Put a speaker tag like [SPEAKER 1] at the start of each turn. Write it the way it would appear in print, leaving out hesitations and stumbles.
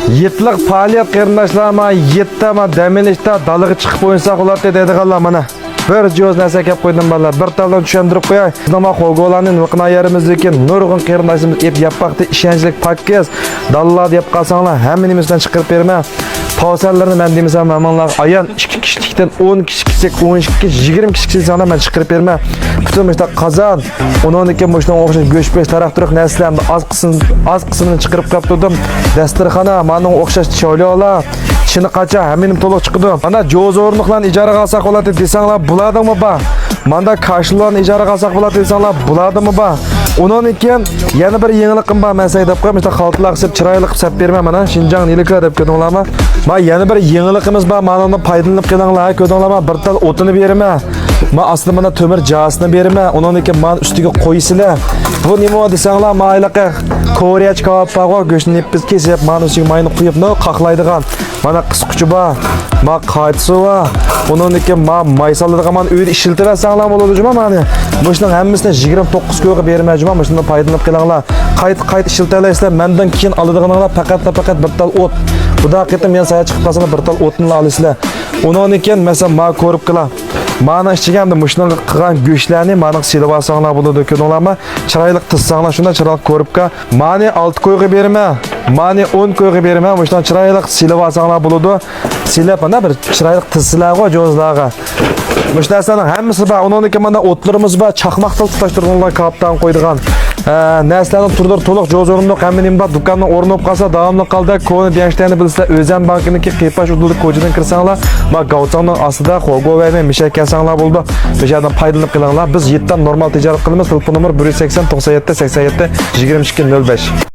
[SPEAKER 1] Yetliq faoliyat qarindoshlar, mana yetda mana daminishda dalaga chiqib o'yinsa qo'ladi deydiganlar mana. Bir jo'z narsa kelib qo'ydim bolalar. Bir talon tushuntirib qo'yay. Bizning qo'lgo'larning viqna yerimizdagi nurg'un qarindoshimiz yapaqda ishonchlik pakkez dallar deb qolsanglar, hammanimizdan chiqarib berma. Tavsiyalarni men demasam, menlar ayan 2 kishilikdan 10 kishi kelsak, 12 20 kishi kelsa men chiqarib berma. Butun işte qazon, uningga mushdan o'xshash go'shpesh tarafdiriq narsalarni az qismini chiqarib qaptirdim. Dasturxona, menga o'xshash choylar, chini qacha hammanim to'liq chiqdi. Mana jo'z o'rniqlarni ijaraga olsak bo'ladi desanglar, buladimi ba? Manda kashlarni ijaraga olsak bo'ladi desanglar, buladimi ba? Uningga yana bir yengilliqim bor, men siz deb qo'yim, işte xaltlar qilib chiroyli qilib sap berma mana. Shinjang niliklar deb ko'rdinglarmi? Men yana bir yengilliqimiz bor, mana uni foydalanib qilinglar, ko'rdinglarmi? Bir tal o'tini berma. Men aslida mana temir jasini berma, uningga men ustiga qo'ysizlar. Bu nima desanglar, mayliqa Koreya kebabga go'shtni biz kesib, men ustiga mayni quyib, no qaqlaydigan. Mana qisquchi bor, men qaytisi bor. Uningga men maysaladigan men uyda ishiltirasanglar bo'ladi juma meni. Buning hammasini 29 ko'ga berma juma, shundan foydalanib qilinglar. Qayt ishiltalaysizlar, mendan keyin oladiganlar faqat bir tal o't. Xudo qatim men saya chiqib qolsam bir tal o'tni olasizlar. Uningga masalan men ko'rib qilar. Mana ichigamda mushning qilgan go'shtlarni mana silib olsanglar bo'ladi, ko'rdinglarmi? Chiroyli tizsanglar, shunda chiroyli ko'ribka. Mani 6 ko'ga berma, mani 10 ko'ga berma, mushdan chiroyli silib olsanglar bo'ladi. Silib mana bir chiroyli tizsizlarga, jo'zlarga. Mushtarsaning hammasi bor. Uningga mana o'tlarimiz bor, chaqmoqtal tutashtirganlar kaptan qo'ydigan. Narsalarni turdir to'liq jo'z o'rindiq hammaning bor. Do'konning o'rnib qolsa, davomli qoldi. Koni deyishlarni bilsa, O'zan bankiniki qipash udullik ko'chadan kirsanglar, ma Gauchangning ostida qo'go va mishak kasanglar bo'ldi. O'shadan foydalanib qilinglar. Biz 7 dan normal tijorat qilamiz. Telefon nomer 180 97 87 22 05.